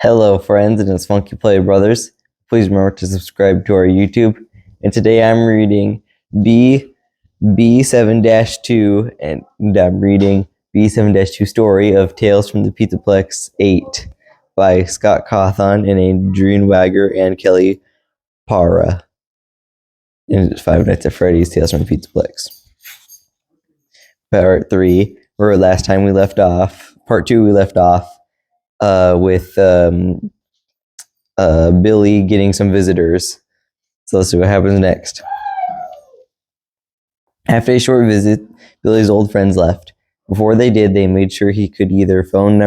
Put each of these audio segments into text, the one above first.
Hello friends, and it's Funky Play Brothers. Please remember to subscribe to our YouTube. And today I'm reading B7-2, and I'm reading B7-2 Story of Tales from the PIZZAPLEX 8 by Scott CAWTHON and Adrian Wagger and Kelly Para. And it's Five Nights at Freddy's Tales from the PIZZAPLEX. Part 3, where last time we left off, part 2 we left off with Billy getting some visitors. So let's see what happens next. After a short visit, Billy's old friends left. Before they did, they made sure he had their phone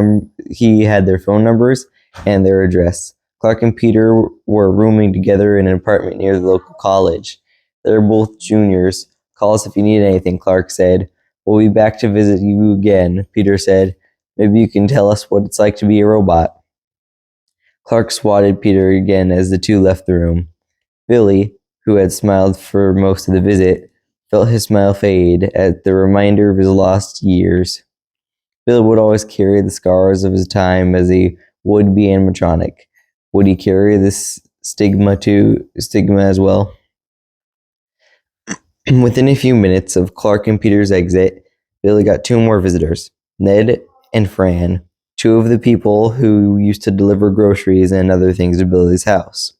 numbers and their address. Clark and Peter were rooming together in an apartment near the local college. They're both juniors. Call us if you need anything, Clark said. We'll be back to visit you again, Peter said. Maybe you can tell us what it's like to be a robot. Clark swatted Peter again as the two left the room. Billy, who had smiled for most of the visit, felt his smile fade at the reminder of his lost years. Billy would always carry the scars of his time as a would-be animatronic. Would he carry this stigma as well? Within a few minutes of Clark and Peter's exit, Billy got two more visitors, Ned and Fran, two of the people who used to deliver groceries and other things to Billy's house,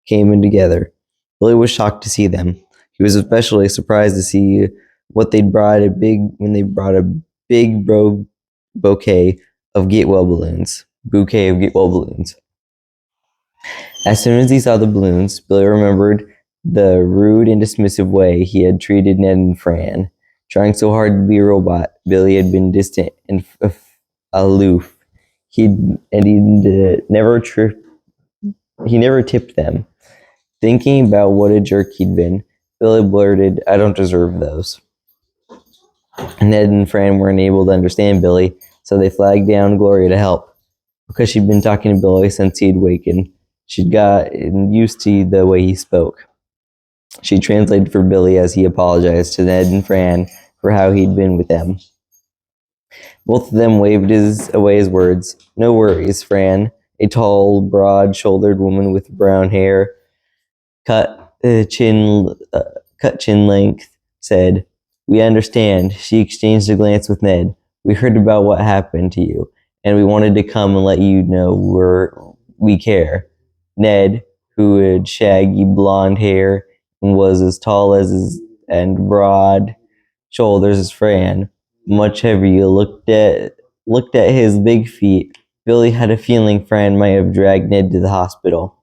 came in together. Billy was shocked to see them. He was especially surprised to see what they brought a big bouquet of get well balloons. As soon as he saw the balloons, Billy remembered the rude and dismissive way he had treated Ned and Fran. Trying so hard to be a robot, Billy had been distant and aloof. He never tipped them. Thinking about what a jerk he'd been, Billy blurted, "I don't deserve those." Ned and Fran weren't able to understand Billy, so they flagged down Gloria to help. Because she'd been talking to Billy since he'd wakened, she'd gotten used to the way he spoke. She translated for Billy as he apologized to Ned and Fran for how he'd been with them. Both of them waved away his words. "No worries, Fran," a tall, broad-shouldered woman with brown hair, cut chin length, said. "We understand." She exchanged a glance with Ned. "We heard about what happened to you, and we wanted to come and let you know we care." Ned, who had shaggy blonde hair and was as tall and broad shoulders as Fran, much heavier, looked at his big feet. Billy had a feeling Fran might have dragged Ned to the hospital.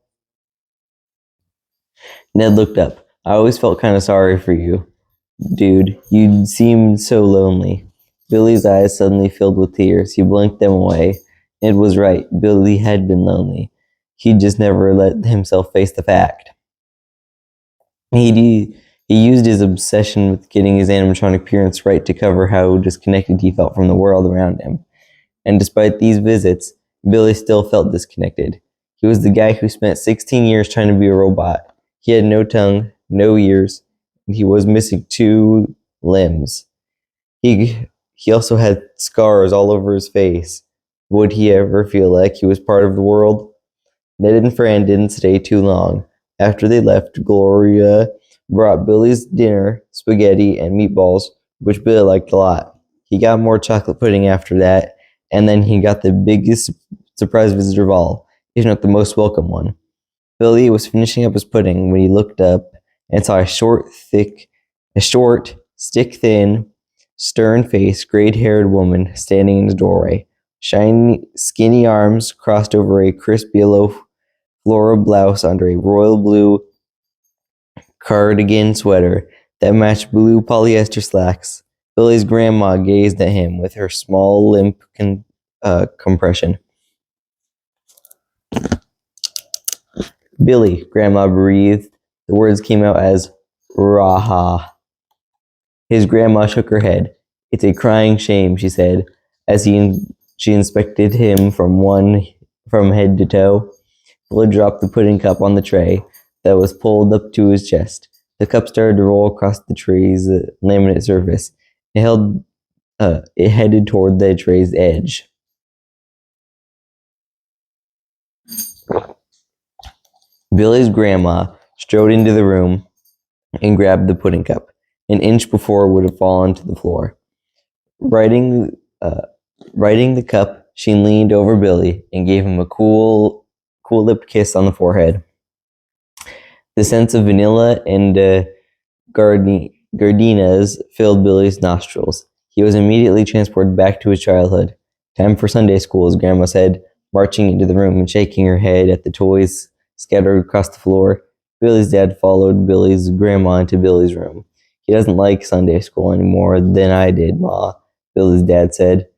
Ned looked up. "I always felt kind of sorry for you, dude. You seemed so lonely." Billy's eyes suddenly filled with tears. He blinked them away. Ned was right. Billy had been lonely. He just never let himself face the fact. He used his obsession with getting his animatronic appearance right to cover how disconnected he felt from the world around him. And despite these visits, Billy still felt disconnected. He was the guy who spent 16 years trying to be a robot. He had no tongue, no ears, and he was missing 2 limbs. He also had scars all over his face. Would he ever feel like he was part of the world? Ned and Fran didn't stay too long. After they left, Gloria brought Billy's dinner, spaghetti, and meatballs, which Billy liked a lot. He got more chocolate pudding after that, and then he got the biggest surprise visitor of all, if not the most welcome one. Billy was finishing up his pudding when he looked up and saw a short, stick-thin, stern-faced, gray-haired woman standing in the doorway. Shiny, skinny arms crossed over a crisp yellow floral blouse under a royal blue cardigan sweater that matched blue polyester slacks. Billy's grandma gazed at him with her small, limp compression. "Billy," Grandma breathed. The words came out as "Raha." His grandma shook her head. "It's a crying shame," she said, as she inspected him from head to toe. Billy dropped the pudding cup on the tray that was pulled up to his chest. The cup started to roll across the tray's laminate surface. It headed toward the tray's edge. Billy's grandma strode into the room and grabbed the pudding cup. An inch before it would have fallen to the floor. Righting the cup, she leaned over Billy and gave him a cool-lipped kiss on the forehead. The scent of vanilla and gardenias filled Billy's nostrils. He was immediately transported back to his childhood. Time for Sunday school, his grandma said, marching into the room and shaking her head at the toys scattered across the floor. Billy's dad followed Billy's grandma into Billy's room. He doesn't like Sunday school any more than I did, Ma, Billy's dad said.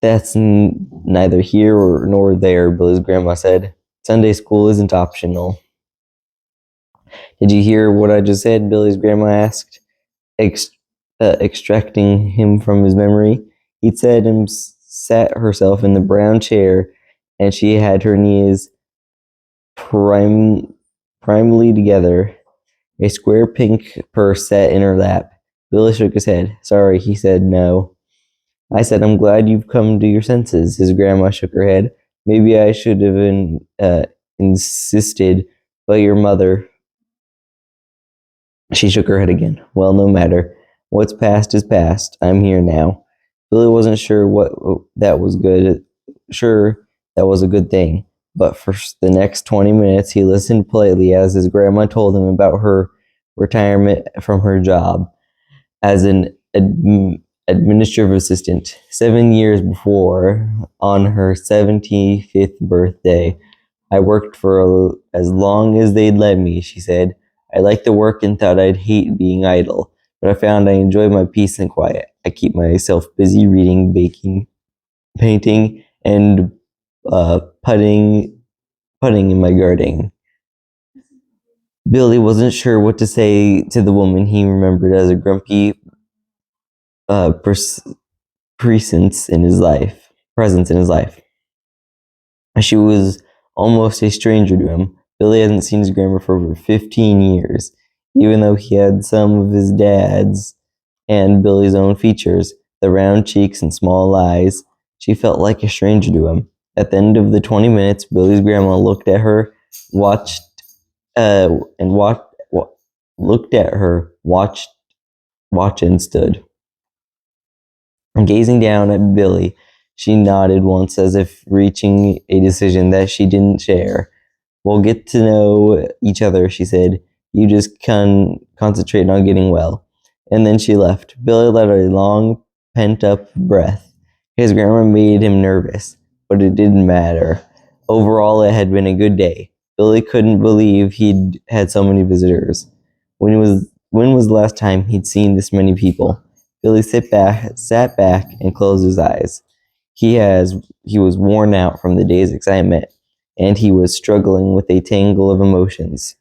That's neither here nor there, Billy's grandma said. Sunday school isn't optional. Did you hear what I just said? Billy's grandma asked, extracting him from his memory. He'd said and sat herself in the brown chair, and she had her knees primly together. A square pink purse sat in her lap. Billy shook his head. Sorry, he said. No. I said, I'm glad you've come to your senses. His grandma shook her head. Maybe I should have insisted, but your mother. She shook her head again. Well, no matter. What's past is past. I'm here now. Billy wasn't sure that was a good thing. But for the next 20 minutes, he listened politely as his grandma told him about her retirement from her job as an administrative assistant. 7 years before, on her 75th birthday, I worked for as long as they'd let me, she said. I liked the work and thought I'd hate being idle, but I found I enjoy my peace and quiet. I keep myself busy reading, baking, painting, and putting in my garden. Billy wasn't sure what to say to the woman he remembered as a grumpy presence in his life. She was almost a stranger to him. Billy hadn't seen his grandma for over 15 years. Even though he had some of his dad's and Billy's own features, the round cheeks and small eyes, she felt like a stranger to him. At the end of the 20 minutes, Billy's grandma looked at her, watched and stood. Gazing down at Billy, she nodded once as if reaching a decision that she didn't share. We'll get to know each other, she said. You just concentrate on getting well. And then she left. Billy let a long, pent-up breath. His grandma made him nervous, but it didn't matter. Overall, it had been a good day. Billy couldn't believe he'd had so many visitors. When was the last time he'd seen this many people? Billy sat back and closed his eyes. He was worn out from the day's excitement, and he was struggling with a tangle of emotions.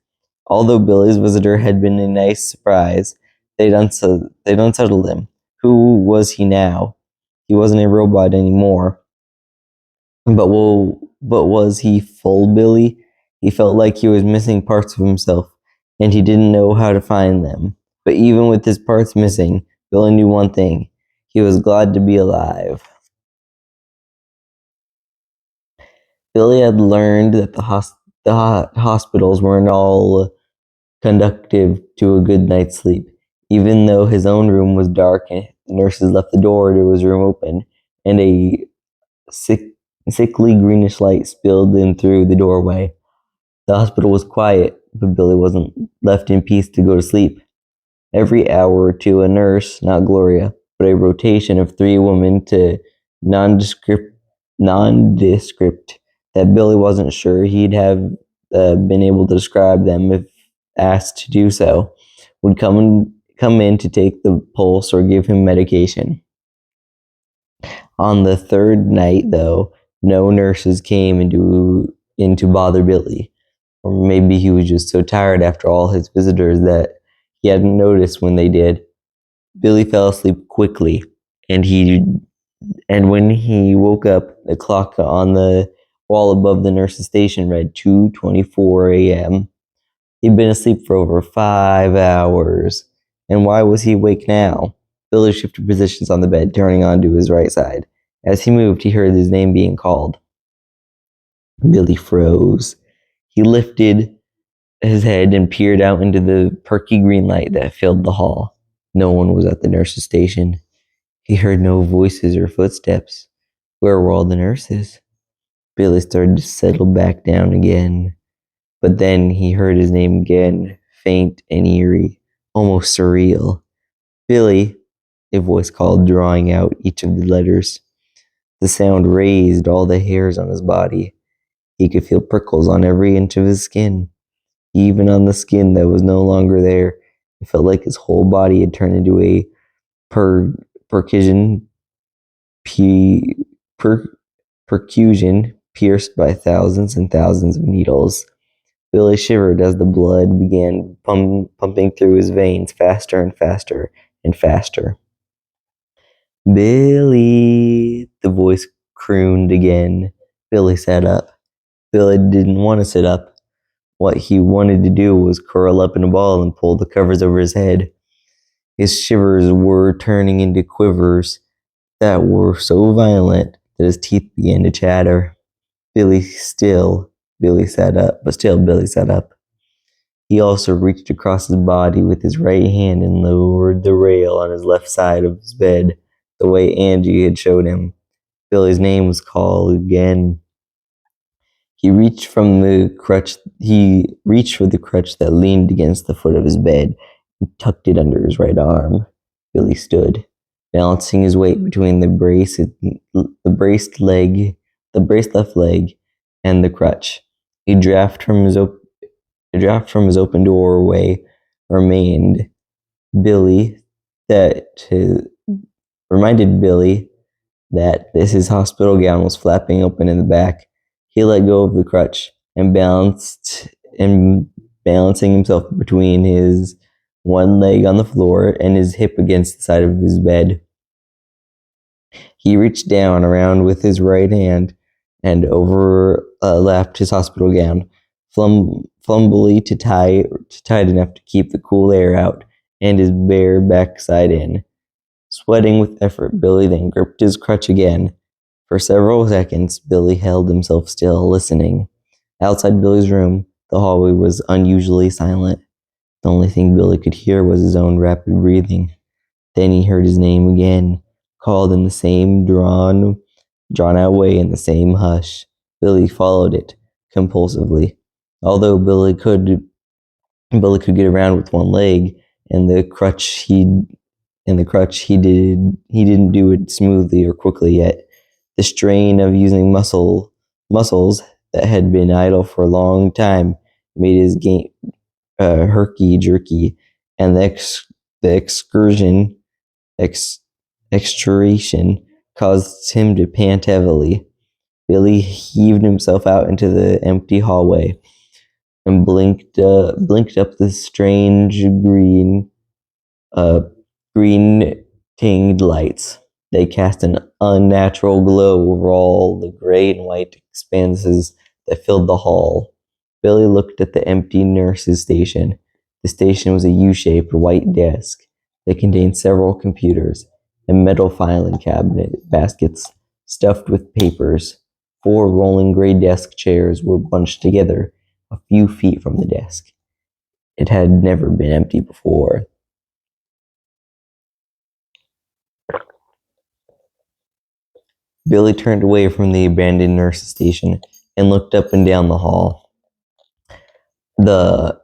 Although Billy's visitor had been a nice surprise, they'd unsettled him. Who was he now? He wasn't a robot anymore. But was he full Billy? He felt like he was missing parts of himself, and he didn't know how to find them. But even with his parts missing, Billy knew one thing. He was glad to be alive. Billy had learned that the hospitals weren't all conducive to a good night's sleep. Even though his own room was dark and the nurses left the door to his room open, and a sickly greenish light spilled in through the doorway. The hospital was quiet, but Billy wasn't left in peace to go to sleep. Every hour or two, a nurse, not Gloria, but a rotation of 3 women to nondescript that Billy wasn't sure he'd have been able to describe them if asked to do so, would come in to take the pulse or give him medication. On the 3rd night, though, no nurses came in to bother Billy. Or maybe he was just so tired after all his visitors that he hadn't noticed when they did. Billy fell asleep quickly, and when he woke up, the clock on the wall above the nurse's station read 2:24 a.m. He'd been asleep for over 5 hours. And why was he awake now? Billy shifted positions on the bed, turning onto his right side. As he moved, he heard his name being called. Billy froze. He lifted his head and peered out into the perky green light that filled the hall. No one was at the nurse's station. He heard no voices or footsteps. Where were all the nurses? Billy started to settle back down again. But then he heard his name again, faint and eerie, almost surreal. Billy, a voice called, drawing out each of the letters. The sound raised all the hairs on his body. He could feel prickles on every inch of his skin, even on the skin that was no longer there. It felt like his whole body had turned into a percussion pierced by thousands and thousands of needles. Billy shivered as the blood began pumping through his veins faster and faster and faster. Billy, the voice crooned again. Billy sat up. Billy didn't want to sit up. What he wanted to do was curl up in a ball and pull the covers over his head. His shivers were turning into quivers that were so violent that his teeth began to chatter. Billy sat up, but still Billy sat up. He also reached across his body with his right hand and lowered the rail on his left side of his bed, the way Angie had showed him. Billy's name was called again. He reached for the crutch that leaned against the foot of his bed and tucked it under his right arm. Billy stood, balancing his weight between the braced left leg, and the crutch. A draft from his open doorway reminded Billy that his hospital gown was flapping open in the back. He let go of the crutch and balancing himself between his one leg on the floor and his hip against the side of his bed. He reached down around with his right hand and overlapped his hospital gown, fumbly tight enough to keep the cool air out, and his bare backside in. Sweating with effort, Billy then gripped his crutch again. For several seconds, Billy held himself still, listening. Outside Billy's room, the hallway was unusually silent. The only thing Billy could hear was his own rapid breathing. Then he heard his name again, called in the same drawn-out way in the same hush. Billy followed it compulsively. Although Billy could get around with one leg, and the crutch he didn't do it smoothly or quickly yet. The strain of using muscles that had been idle for a long time made his game herky-jerky, and the extractation caused him to pant heavily. Billy heaved himself out into the empty hallway and blinked up the strange green-tinged lights. They cast an unnatural glow over all the gray and white expanses that filled the hall. Billy looked at the empty nurse's station. The station was a U-shaped white desk that contained several computers and metal filing cabinet baskets stuffed with papers. 4 rolling gray desk chairs were bunched together a few feet from the desk. It had never been empty before. Billy turned away from the abandoned nurse's station and looked up and down the hall. The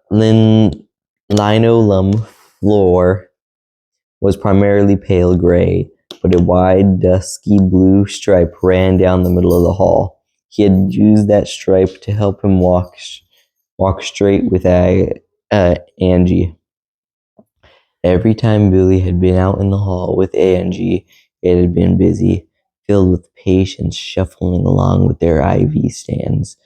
linoleum floor was primarily pale gray, but a wide, dusky blue stripe ran down the middle of the hall. He had used that stripe to help him walk straight with Angie. Every time Billy had been out in the hall with Angie, it had been busy, filled with patients shuffling along with their IV stands,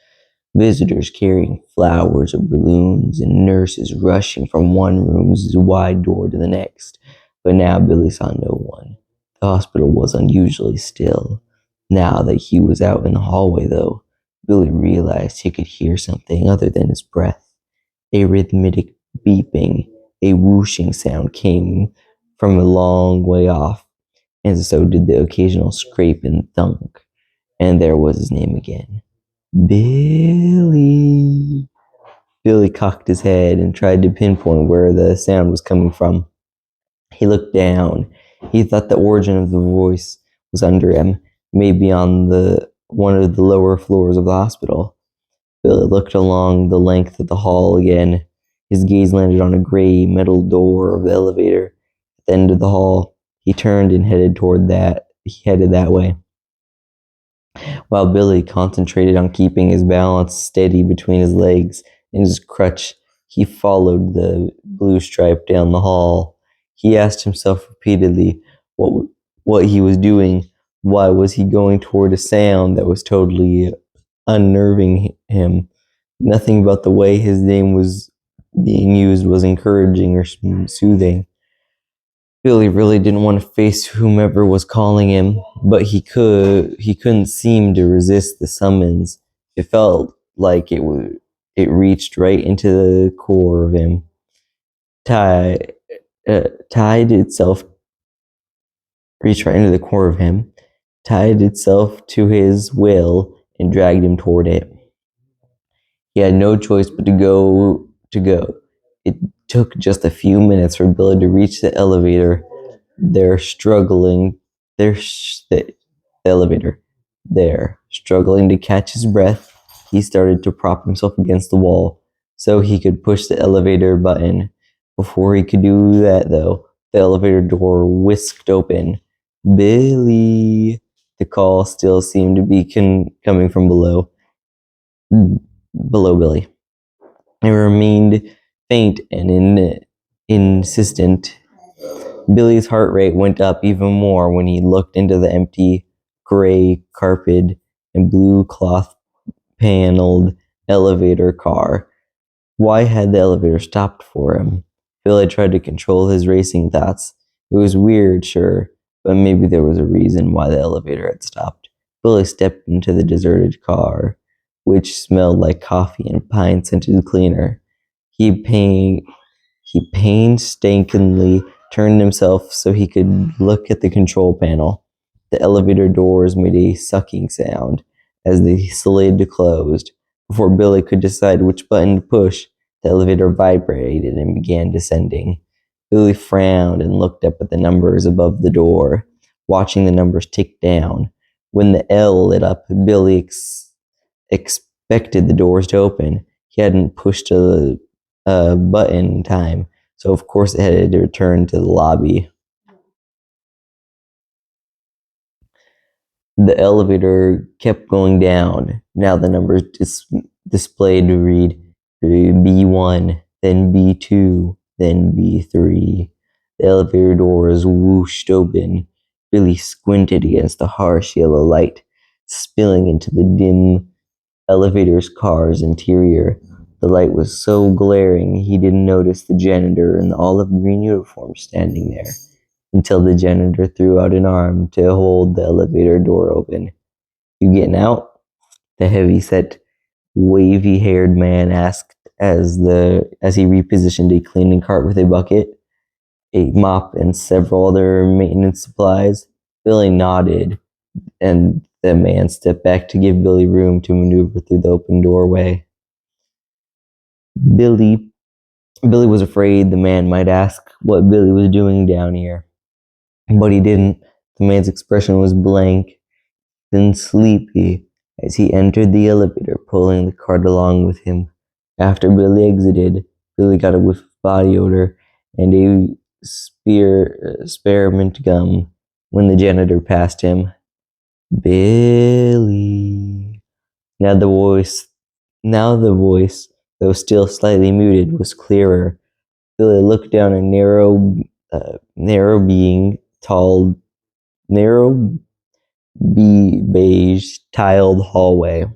visitors carrying flowers or balloons, and nurses rushing from one room's wide door to the next. But now Billy saw no one. The hospital was unusually still. Now that he was out in the hallway, though, Billy realized he could hear something other than his breath. A rhythmic beeping, a whooshing sound came from a long way off, and so did the occasional scrape and thunk. And there was his name again. Billy. Billy cocked his head and tried to pinpoint where the sound was coming from. He looked down. He thought the origin of the voice was under him, maybe on one of the lower floors of the hospital. Billy looked along the length of the hall again. His gaze landed on a gray metal door of the elevator at the end of the hall. He turned and headed that way. While Billy concentrated on keeping his balance steady between his legs and his crutch, he followed the blue stripe down the hall. He asked himself repeatedly what he was doing. Why was he going toward a sound that was totally unnerving him? Nothing about the way his name was being used was encouraging or soothing. Billy really didn't want to face whomever was calling him, but he couldn't seem to resist the summons. It felt like it reached right into the core of him. Tied itself reached right into the core of him, tied itself to his will, and dragged him toward it. He had no choice but to go. It took just a few minutes for Billy to reach the elevator. The elevator. There, struggling to catch his breath, he started to prop himself against the wall so he could push the elevator button. Before he could do that, though, the elevator door whisked open. Billy! The call still seemed to be coming from below Billy. It remained faint and insistent. Billy's heart rate went up even more when he looked into the empty, gray carpeted and blue cloth paneled elevator car. Why had the elevator stopped for him? Billy tried to control his racing thoughts. It was weird, sure, but maybe there was a reason why the elevator had stopped. Billy stepped into the deserted car, which smelled like coffee and pine-scented cleaner. He painstakingly turned himself so he could look at the control panel. The elevator doors made a sucking sound as they slid closed. Before Billy could decide which button to push, the elevator vibrated and began descending. Billy frowned and looked up at the numbers above the door, watching the numbers tick down. When the L lit up, Billy expected the doors to open. He hadn't pushed a button in time, so of course it had to return to the lobby. The elevator kept going down. Now the numbers displayed to read B1, then B2, then B3. The elevator doors whooshed open. Billy squinted against the harsh yellow light, spilling into the dim elevator's car's interior. The light was so glaring he didn't notice the janitor in the olive green uniform standing there, until the janitor threw out an arm to hold the elevator door open. "You getting out?" the heavy-set, wavy-haired man asked as he repositioned a cleaning cart with a bucket, a mop, and several other maintenance supplies. Billy nodded, and the man stepped back to give Billy room to maneuver through the open doorway. Billy was afraid the man might ask what Billy was doing down here, but he didn't. The man's expression was blank and sleepy as he entered the elevator, pulling the cart along with him. After Billy exited, Billy got a whiff of body odor and a spearmint gum when the janitor passed him. "Billy." Now the voice, though still slightly muted, was clearer. Billy looked down a narrow beige tiled hallway.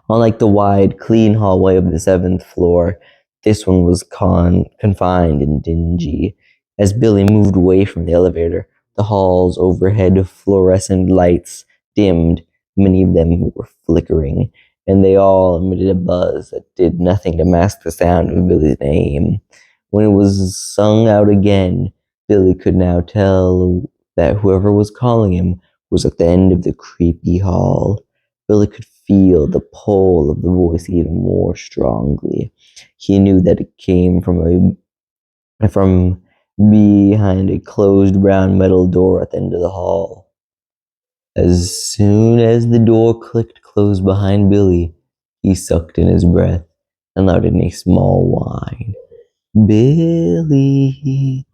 Unlike the wide, clean hallway of the 7th floor, this one was confined and dingy. As Billy moved away from the elevator, the hall's overhead fluorescent lights dimmed. Many of them were flickering, and they all emitted a buzz that did nothing to mask the sound of Billy's name. When it was sung out again, Billy could now tell that whoever was calling him was at the end of the creepy hall. Billy could feel the pull of the voice even more strongly. He knew that it came from behind a closed brown metal door at the end of the hall. As soon as the door clicked closed behind Billy, he sucked in his breath and let in a small whine. Billy.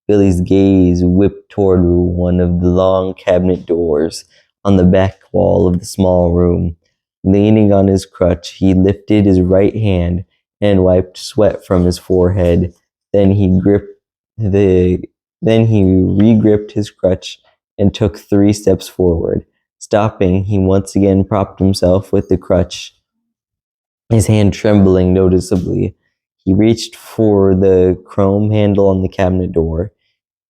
Billy's gaze whipped toward one of the long cabinet doors on the back wall of the small room. Leaning on his crutch, he lifted his right hand and wiped sweat from his forehead. Then he re-gripped his crutch and took 3 steps forward. Stopping, he once again propped himself with the crutch, his hand trembling noticeably. He reached for the chrome handle on the cabinet door.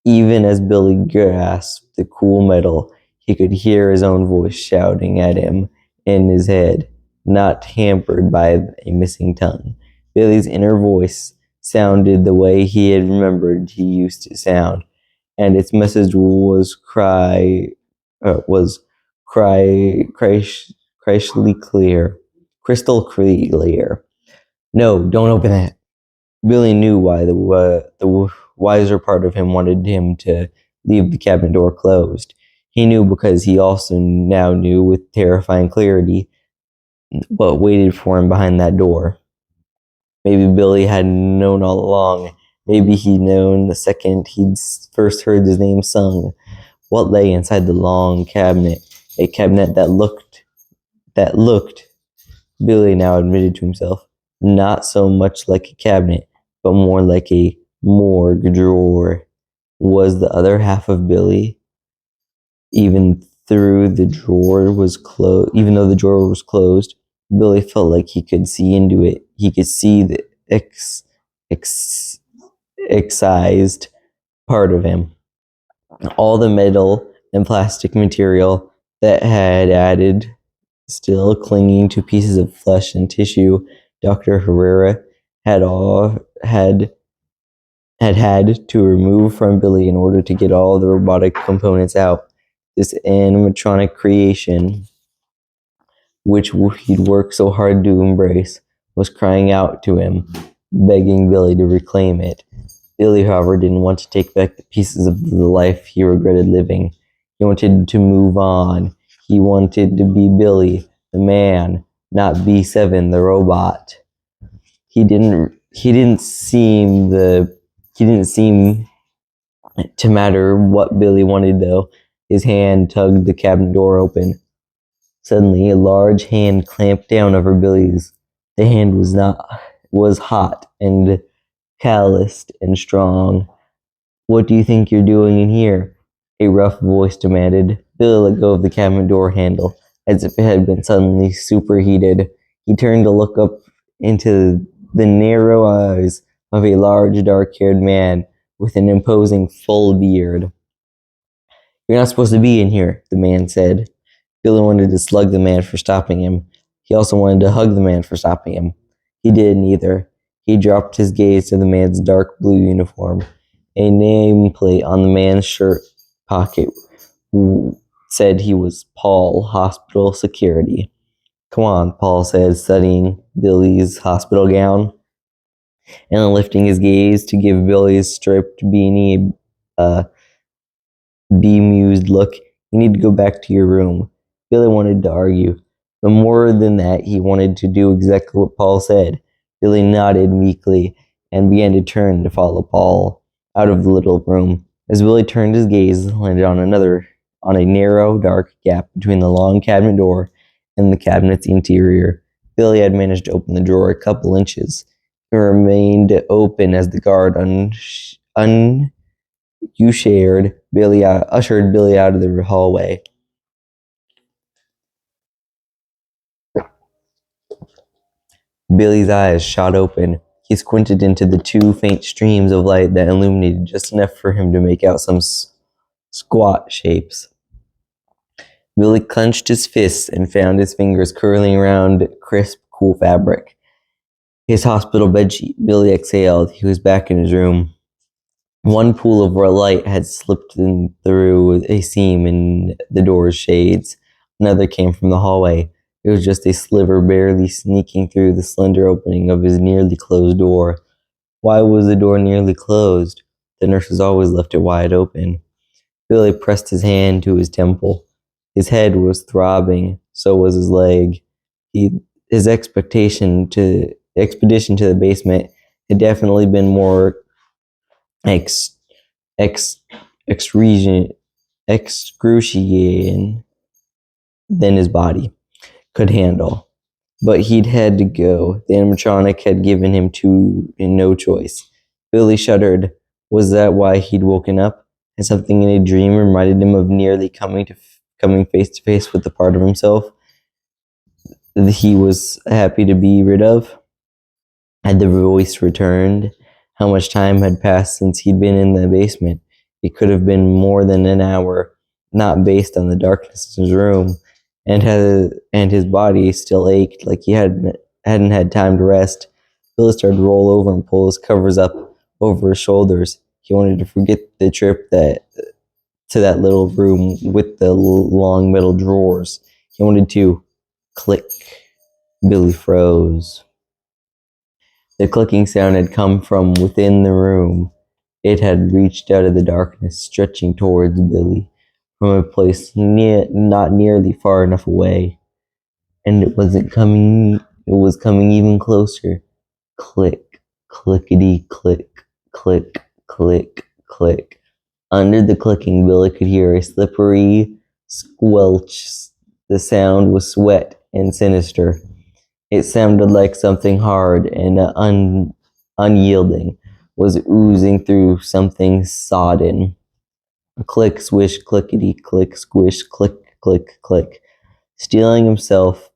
Even as Billy grasped the cool metal, he could hear his own voice shouting at him in his head, not hampered by a missing tongue. Billy's inner voice sounded the way he had remembered he used to sound, and its message was crystal clear. No, don't open that. Billy knew why the wiser part of him wanted him to leave the cabinet door closed. He knew because he also now knew with terrifying clarity what waited for him behind that door. Maybe Billy had known all along. Maybe he'd known the second he'd first heard his name sung. What lay inside the long cabinet? A cabinet that looked, Billy now admitted to himself, not so much like a cabinet, but more like a morgue drawer. Was the other half of Billy, even though the drawer was closed, Billy felt like he could see into it. He could see the excised part of him. All the metal and plastic material that had added, still clinging to pieces of flesh and tissue, Dr. Herrera had to remove from Billy in order to get all the robotic components out. This animatronic creation, which he'd worked so hard to embrace, was crying out to him, begging Billy to reclaim it. Billy, however, didn't want to take back the pieces of the life he regretted living. He wanted to move on. He wanted to be Billy, the man, not B7, the robot. He didn't seem to matter what Billy wanted, though. His hand tugged the cabinet door open. Suddenly, a large hand clamped down over Billy's. The hand was hot and calloused and strong. What do you think you're doing in here? A rough voice demanded. Billy let go of the cabinet door handle, as if it had been suddenly superheated. He turned to look up into the narrow eyes of a large, dark-haired man with an imposing full beard. You're not supposed to be in here, the man said. Billy wanted to slug the man for stopping him. He also wanted to hug the man for stopping him. He did neither. He dropped his gaze to the man's dark blue uniform. A nameplate on the man's shirt pocket said he was Paul, Hospital Security. Come on, Paul said, studying Billy's hospital gown and lifting his gaze to give Billy's striped beanie a bemused look. You need to go back to your room. Billy wanted to argue, but more than that, he wanted to do exactly what Paul said. Billy nodded meekly and began to turn to follow Paul out of the little room. As Billy turned, his gaze landed on a narrow, dark gap between the long cabinet door and the cabinet's interior. Billy had managed to open the drawer a couple inches. It remained open as the guard ushered Billy out of the hallway. Billy's eyes shot open. He squinted into the 2 faint streams of light that illuminated just enough for him to make out some squat shapes. Billy clenched his fists and found his fingers curling around crisp, cool fabric. His hospital bedsheet. Billy exhaled. He was back in his room. One pool of light had slipped in through a seam in the door's shades. Another came from the hallway. It was just a sliver barely sneaking through the slender opening of his nearly closed door. Why was the door nearly closed? The nurses always left it wide open. Billy pressed his hand to his temple. His head was throbbing, so was his leg. His expedition to the basement had definitely been more ex, ex, excruciating than his body could handle. But he'd had to go. The animatronic had given him no choice. Billy shuddered. Was that why he'd woken up? Had something in a dream reminded him of nearly coming face to face with the part of himself that he was happy to be rid of? Had the voice returned? How much time had passed since he'd been in the basement? It could have been more than an hour, not based on the darkness of his room, and his body still ached like he hadn't had time to rest. Billy started to roll over and pull his covers up over his shoulders. He wanted to forget the trip to that little room with the long metal drawers. He wanted to click. Billy froze. The clicking sound had come from within the room. It had reached out of the darkness, stretching towards Billy from a place not nearly far enough away. And it was coming even closer. Click, clickety click, click, click, click. Under the clicking, Billy could hear a slippery squelch. The sound was sweat and sinister. It sounded like something hard and unyielding was oozing through something sodden. Click, swish, clickety, click, squish, click, click, click. Steeling himself,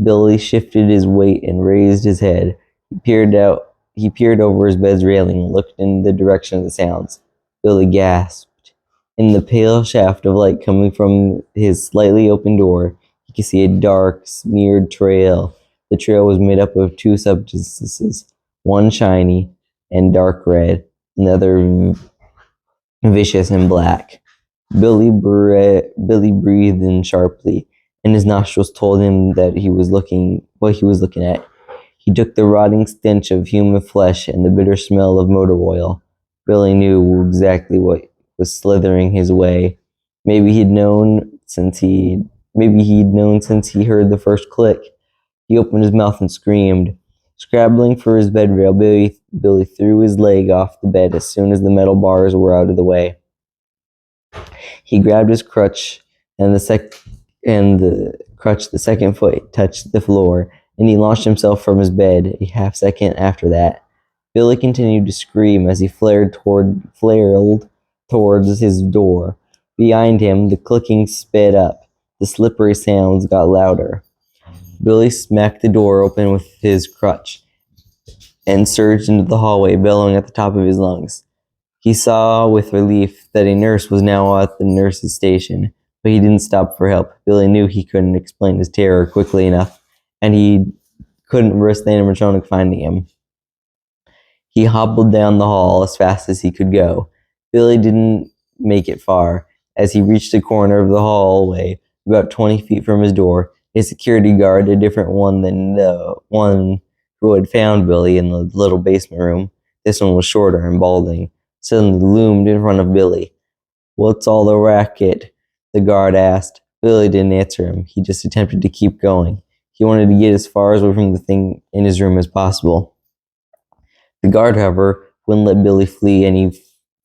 Billy shifted his weight and raised his head. He peered over his bed's railing and looked in the direction of the sounds. Billy gasped. In the pale shaft of light coming from his slightly open door, he could see a dark, smeared trail. The trail was made up of two substances, one shiny and dark red, another vicious and black. Billy breathed in sharply, and his nostrils told him that what he was looking at. He took the rotting stench of human flesh and the bitter smell of motor oil. Billy knew exactly what was slithering his way. Maybe he'd known since he heard the first click. He opened his mouth and screamed. Scrabbling for his bed rail, Billy threw his leg off the bed as soon as the metal bars were out of the way. He grabbed his crutch, and the second foot touched the floor, and he launched himself from his bed a half second after that. Billy continued to scream as he flared towards his door. Behind him, the clicking sped up. The slippery sounds got louder. Billy smacked the door open with his crutch and surged into the hallway, bellowing at the top of his lungs. He saw with relief that a nurse was now at the nurse's station, but he didn't stop for help. Billy knew he couldn't explain his terror quickly enough, and he couldn't risk the animatronic finding him. He hobbled down the hall as fast as he could go. Billy didn't make it far. As he reached the corner of the hallway, about 20 feet from his door, a security guard, a different one than the one who had found Billy in the little basement room, this one was shorter and balding, suddenly loomed in front of Billy. "What's all the racket?" the guard asked. Billy didn't answer him. He just attempted to keep going. He wanted to get as far away from the thing in his room as possible. The guard, however, wouldn't let Billy flee any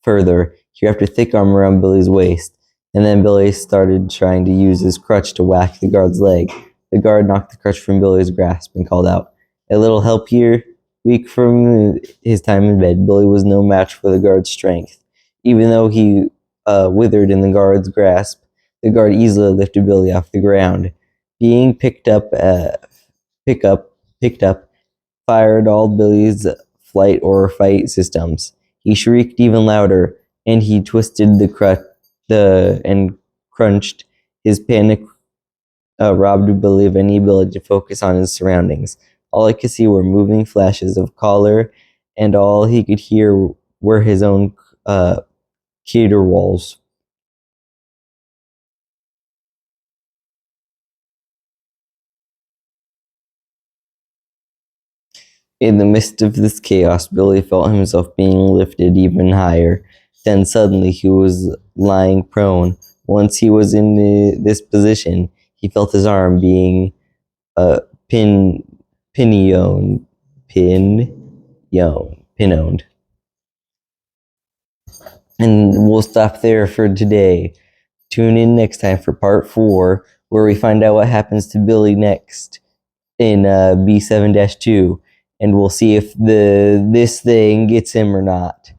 further. He wrapped a thick arm around Billy's waist, and then Billy started trying to use his crutch to whack the guard's leg. The guard knocked the crutch from Billy's grasp and called out, "A little help here?" Weak from his time in bed, Billy was no match for the guard's strength. Even though he withered in the guard's grasp, the guard easily lifted Billy off the ground. Being picked up, fired all Billy's flight or fight systems. He shrieked even louder, and he twisted and crunched. His panic robbed Billy of any ability to focus on his surroundings. All he could see were moving flashes of color, and all he could hear were his own caterwauls. In the midst of this chaos, Billy felt himself being lifted even higher. Then suddenly he was lying prone. Once he was in this position, he felt his arm being pinioned. And we'll stop there for today. Tune in next time for part 4, where we find out what happens to Billy next in B7-2, and we'll see if this thing gets him or not.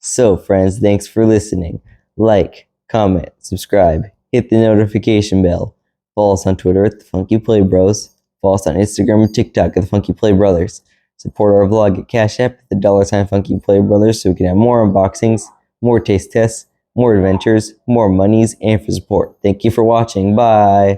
So, friends, thanks for listening. Like, comment, subscribe, hit the notification bell. Follow us on Twitter at the Funky Play Bros. Follow us on Instagram and TikTok at the Funky Play Brothers. Support our vlog at cashapp at the $ Funky Play Brothers so we can have more unboxings, more taste tests, more adventures, more monies, and for support. Thank you for watching. Bye.